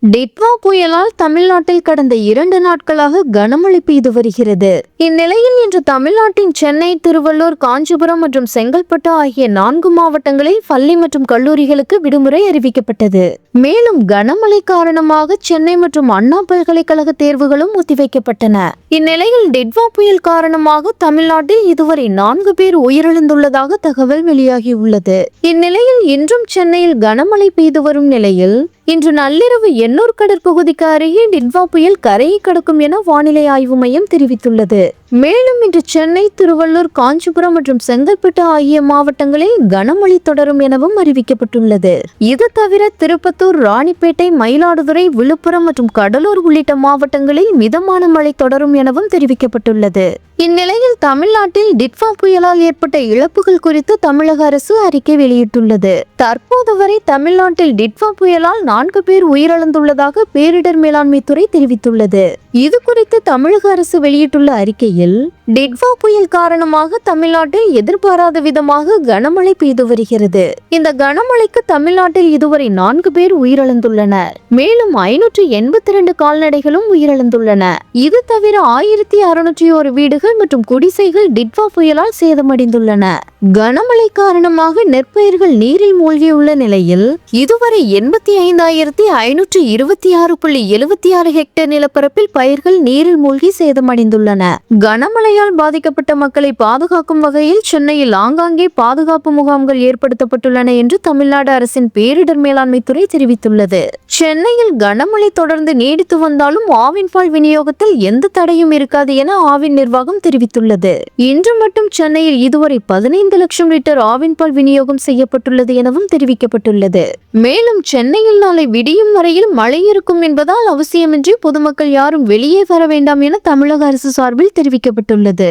டிட்வா புயலால் தமிழ்நாட்டில் கடந்த 2 நாட்களாக கனமழை பெய்து வருகிறது. இந்நிலையில் இன்று தமிழ்நாட்டின் சென்னை, திருவள்ளூர், காஞ்சிபுரம் மற்றும் செங்கல்பட்டு ஆகிய 4 மாவட்டங்களில் பள்ளி மற்றும் கல்லூரிகளுக்கு விடுமுறை அறிவிக்கப்பட்டது. மேலும் கனமழை காரணமாக சென்னை மற்றும் அண்ணா பல்கலைக்கழக தேர்வுகளும் ஒத்திவைக்கப்பட்டன. இந்நிலையில் டிட்வா புயல் காரணமாக தமிழ்நாட்டில் இதுவரை 4 பேர் உயிரிழந்துள்ளதாக தகவல் வெளியாகியுள்ளது. இந்நிலையில் இன்றும் சென்னையில் கனமழை பெய்து வரும் நிலையில் இன்று நள்ளிரவு எண்ணூர் கடற்பகுதிக்கு அருகே டிட்வா புயல் கரையை கடக்கும் என வானிலை ஆய்வு மையம் தெரிவித்துள்ளது. மேலும் இன்று சென்னை, திருவள்ளூர், காஞ்சிபுரம் மற்றும் செங்கல்பட்டு ஆகிய மாவட்டங்களில் கனமழை தொடரும் எனவும் அறிவிக்கப்பட்டுள்ளது. இது தவிர திருப்பத்தூர், ராணிப்பேட்டை, மயிலாடுதுறை, விழுப்புரம் மற்றும் கடலூர் உள்ளிட்ட மாவட்டங்களில் மிதமான மழை தொடரும் எனவும் தெரிவிக்கப்பட்டுள்ளது. இந்நிலையில் தமிழ்நாட்டில் டிட்வா புயலால் ஏற்பட்ட இழப்புகள் குறித்து தமிழக அரசு அறிக்கை வெளியிட்டுள்ளது. தற்போது வரை தமிழ்நாட்டில் டிட்வா புயலால் 4 பேர் உயிரிழந்துள்ளதாக பேரிடர் மேலாண்மை துறை தெரிவித்துள்ளது. இது குறித்து தமிழக அரசு வெளியிட்டுள்ள அறிக்கையில், டிட்வா புயல் காரணமாக தமிழ்நாட்டில் எதிர்பாராத விதமாக கனமழை பெய்து வருகிறது. இந்த கனமழைக்கு தமிழ்நாட்டில் இதுவரை 4 பேர் உயிரிழந்துள்ளனர். மேலும் 582 கால்நடைகளும் உயிரிழந்துள்ளன. இது தவிர 1601 வீடுகள் மற்றும் குடிசைகள் டிட்வா புயலால் சேதமடைந்துள்ளன. கனமழை காரணமாக நெற்பயிர்கள் நீரில் மூழ்கியுள்ள நிலையில் இதுவரை 85,526.76 ஹெக்டேர் நிலப்பரப்பில் பயிர்கள் நீரில் மூழ்கி சேதமடைந்துள்ளன. கனமழையால் பாதிக்கப்பட்ட மக்களை பாதுகாக்கும் வகையில் சென்னையில் ஆங்காங்கே பாதுகாப்பு முகாம்கள் ஏற்படுத்தப்பட்டுள்ளன என்று தமிழ்நாடு அரசின் பேரிடர் மேலாண்மை துறை தெரிவித்துள்ளது. சென்னையில் கனமழை தொடர்ந்து நீடித்து வந்தாலும் ஆவின் பால் விநியோகத்தில் எந்த தடையும் இருக்காது என ஆவின் நிர்வாகம் தெரிவித்துள்ளது. இன்று மட்டும் சென்னையில் இதுவரை 15 லட்சம் லிட்டர் ஆவின் பால் விநியோகம் செய்யப்பட்டுள்ளது எனவும் தெரிவிக்கப்பட்டுள்ளது. மேலும் சென்னையில் நாளை விடியும் வரையில் மழை இருக்கும் என்பதால் அவசியமின்றி பொதுமக்கள் யாரும் வெளியே வர வேண்டாம் என தமிழக அரசு சார்பில் தெரிவிக்கப்பட்டுள்ளது.